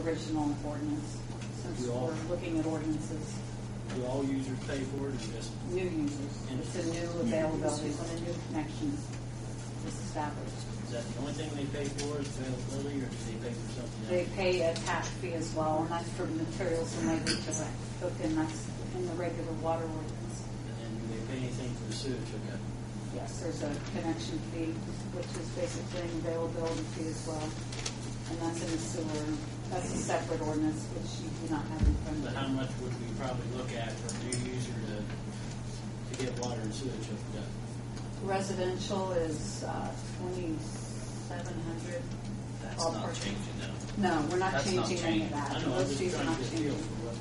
original ordinance, since we're looking at ordinances. Do all users pay for it, or just New users. It's a new availability when a new connection is established. is that the only thing they pay for is availability, or do they pay for something else? They pay a tap fee as well, and that's for materials and labor to hook in. That's in the regular water ordinance. And then do they pay anything for the sewage hookup? Yes, there's a connection fee, which is basically an availability fee as well. And that's in the sewer. That's a separate ordinance, which you do not have in front But of how you. much would we probably look at for a new user to get water and sewage hooked up? Residential is 2,700. That's All not parts. changing now. No, we're not That's not changing any of changing. that. I know, I'm Those just fees are trying not to get a feel changing. for what.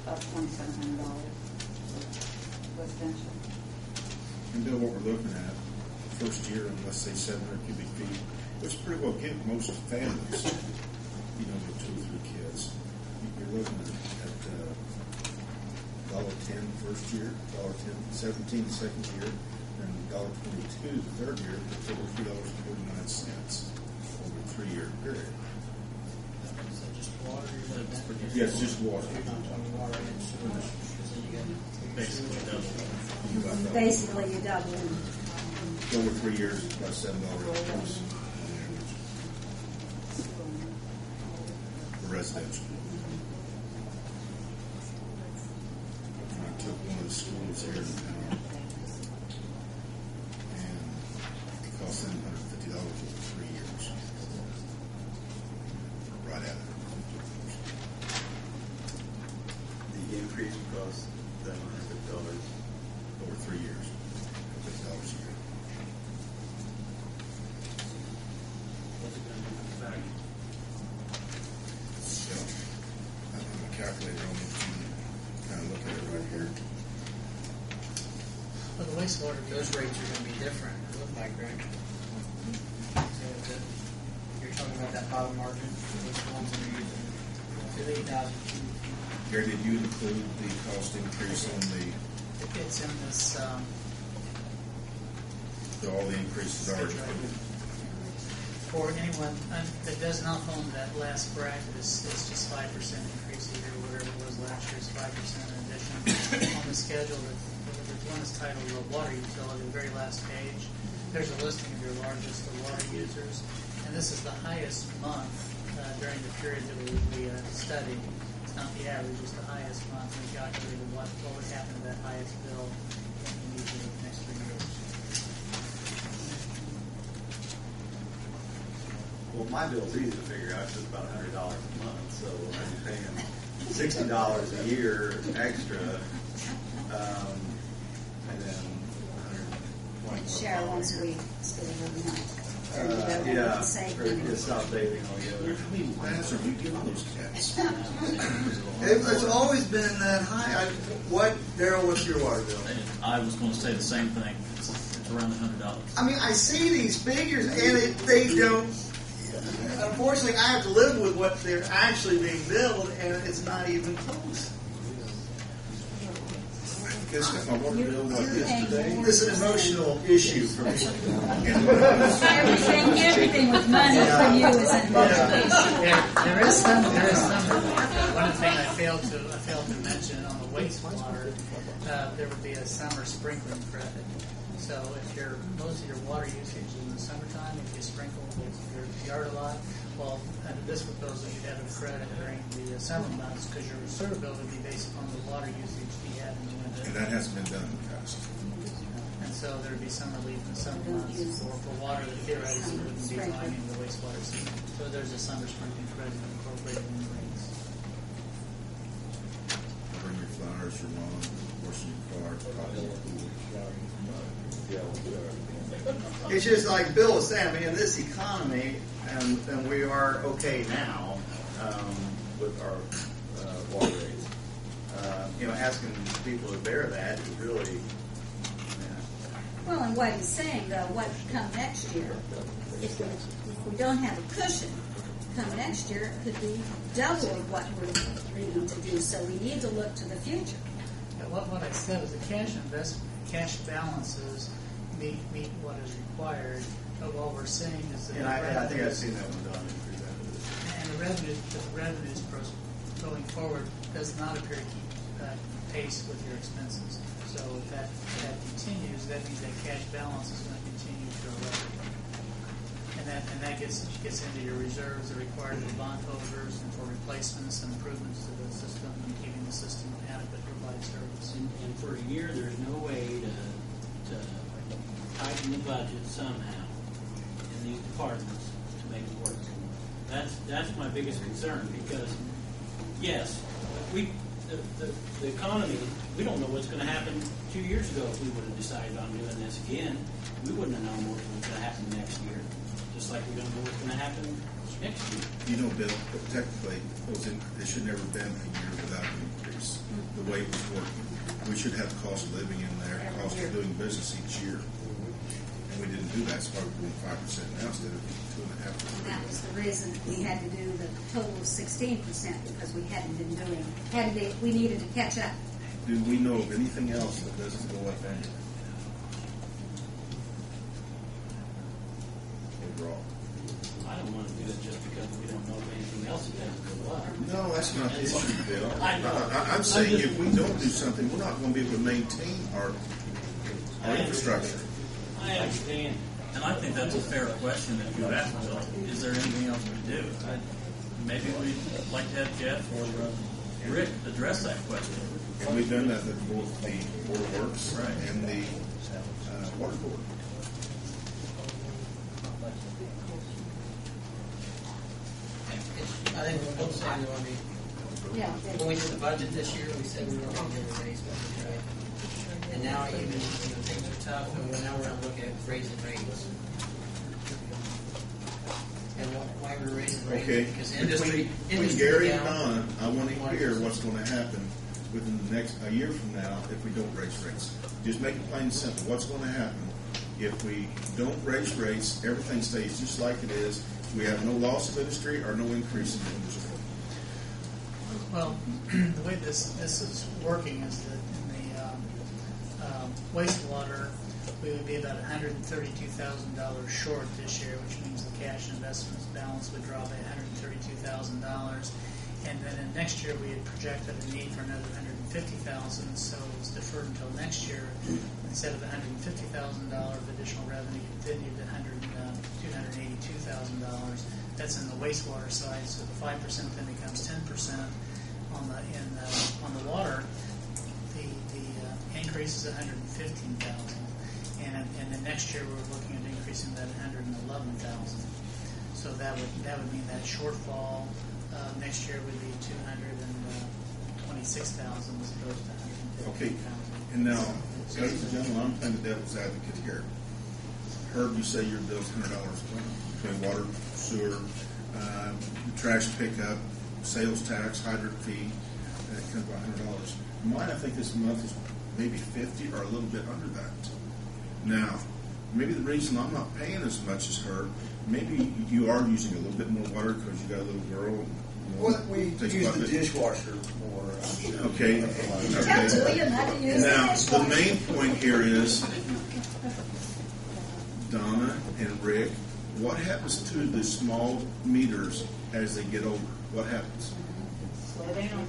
About $2,700 residential. And Bill, what we're looking at, first year, let's say 700 cubic feet, which pretty well get most families, you know, with 2 or 3 kids. You're looking at $1.10 first year, $1.17 the second year, and $1.22 the third year, for $3.49 over a 3-year period. Is that just water? Or is that Yes, just water. You're not talking water and sewage, because then you got basically double. Basically, you double. Over 3 years, about $7 increase for residential. And I took one of the schools here in town, and it cost them $150 over 3 years. Right at it. The increase cost them $150 Over 3 years, $50 a year. What's it going to do for the value? So, I don't have a calculator on it, you can kind of look at it right here. Well, the wastewater, those rates are going to be different, it looks like, right? So you're talking about that bottom margin, which ones are you using? 8,000 cubic feet. Gary, did you include the cost increase on It's in this, all the increases already included? for anyone that does not fall into that last bracket, it's just 5% increase a year, whatever it was last year, is 5% in addition. On the schedule, there's one that's titled the water utility, the very last page. There's a listing of your largest water users, and this is the highest month during the period that we studied. It's not the average, it's the highest month. We calculated what would happen to that highest bill in each of the next 3 years. Well, my bill's easy to figure out. It's just about $100 a month, so I'm paying $60 a year extra, and then $120 Share once a week instead of every night. yeah, or just stop bathing altogether. How many baths are you giving those cats? It's always been that high. Daryl, what's your water bill? I was going to say the same thing. It's around $100. I mean, I see these figures, and they don't. Unfortunately, I have to live with what they're actually being billed, and it's not even close. Guess my water bill like this today. This is an emotional issue for me. Everything with money for you is an emotional issue. There is some. One thing I failed to mention on the wastewater, there would be a summer sprinkling credit. So if most of your water usage is in the summertime, if you sprinkle your yard a lot, well, under this proposal, you'd have a credit during the summer months because your sewer bill would be based upon the water usage you had in the winter. And that hasn't been done in the past. And so there would be some relief in some months for water that theoretically wouldn't be going into the wastewater system. So there's a summer sprinkling credit incorporated in the rates. Bring your flowers, your lawn, washing your car, probably your pool. It's just like Bill was saying. I mean, in this economy, and we are okay now with our water rates. Asking people to bear that is really. Well, and what he's saying, though, what come next year, if we don't have a cushion, come next year, it could be double of what we're needing to do. So we need to look to the future. Yeah, what I said is the cash balances meet what is required. But what we're saying is that And I think I've seen that one done. revenues going forward does not appear to keep pace with your expenses. So if that continues, that means that cash balance is going to continue to erode. And that gets into your reserves that are required for bondholders and for replacements and improvements to the system and keeping the system adequate to provide service. And for a year, there's no way to tighten the budget somehow in these departments to make it work. That's my biggest concern, because yes, the economy, we don't know what's going to happen 2 years ago. If we would have decided on doing this again, we wouldn't have known what was going to happen next year. Just like we don't know what's going to happen next year. You know, Bill, technically, it should never been a year without an increase. The way it was working, we should have cost of living in there, cost of doing business each year, and we didn't do that. So we're doing 5% now instead of 2.5%. And that was the reason we had to do the total of 16%, because we hadn't been doing. We needed to catch up. Do we know of anything else that doesn't go up annually? Overall. I don't want to do it just because we don't know of anything else that doesn't go up. No, that's not the issue, Bill. I know. I'm saying if we don't do something, we're not going to be able to maintain our infrastructure. I understand. And I think that's a fair question that you asked, Bill. Is there anything else we do? Maybe we'd like to have Jeff or Rick address that question. And we've done that with both the Board of Works Right. and the Water Board. I think we're both saying, Yeah. when we did the budget this year, we said we were going to give a raise, right? And now even, things are tough, and now we're going to look at raising rates. And why we're raising rates? Okay. Because Between industry Gary and down. Donna, I want to hear what's going to happen within the next a year from now if we don't raise rates. Just make it plain and simple. What's going to happen if we don't raise rates? Everything stays just like it is. We have no loss of industry or no increase in industry. Well, the way this is working is that in the wastewater, we would be about $132,000 short this year, which means the cash investments balance would drop by $132,000. And then in next year, we had projected a need for another $150,000, so it was deferred until next year. Instead of $150,000 of additional revenue, then you did $282,000. That's in the wastewater side, so the 5% then becomes 10% on the water. The increase is $115,000, and then next year we're looking at increasing that $111,000. So that would mean that shortfall next year would be $226,000 as opposed to $115,000. Okay. And now, ladies and gentlemen, I'm playing the devil's advocate here. Herb, you say your bill's $100 between water, sewer, trash pickup, sales tax, hydrant fee. That comes about $100. Mine, I think this month is maybe $50 or a little bit under that. Now, maybe the reason I'm not paying as much as her, maybe you are using a little bit more water because you got a little girl. Well, we Takes use quite a the bit. dishwasher more. Okay. Tell Julia not to use Now, the the dishwasher. main point here is, Donna and Rick, what happens to the small meters as they get older? What happens? Slow down.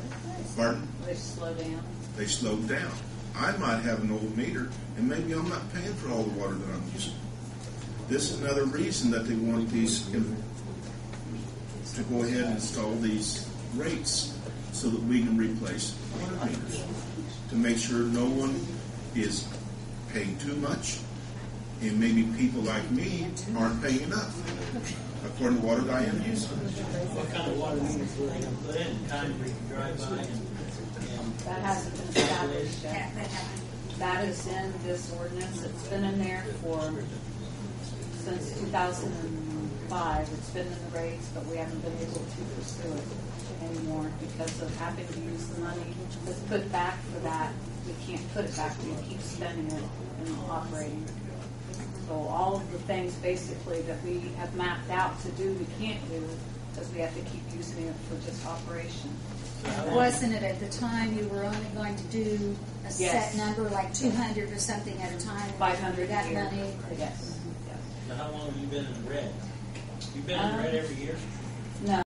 Pardon? They slow down. They slow down. I might have an old meter, and maybe I'm not paying for all the water that I'm using. This is another reason that they want these to go ahead and install these rates so that we can replace water meters to make sure no one is paying too much, and maybe people like me aren't paying enough, according to water that I am using. What kind of water meters were they going to put in? Kind where you can drive by and That hasn't been established Yeah, yet. that happened. That is in this ordinance. It's been in there since 2005. It's been in the rates, but we haven't been able to pursue it anymore because of having to use the money that's put back for that. We can't put it back. We keep spending it and operating. So all of the things basically that we have mapped out to do, we can't do because we have to keep using it for just operation. Wasn't it at the time you were only going to do a Yes. set number, like 200 or something at a time? 500 a That year. money? Yes. so how long have you been in the red? You've been in the red every year? No.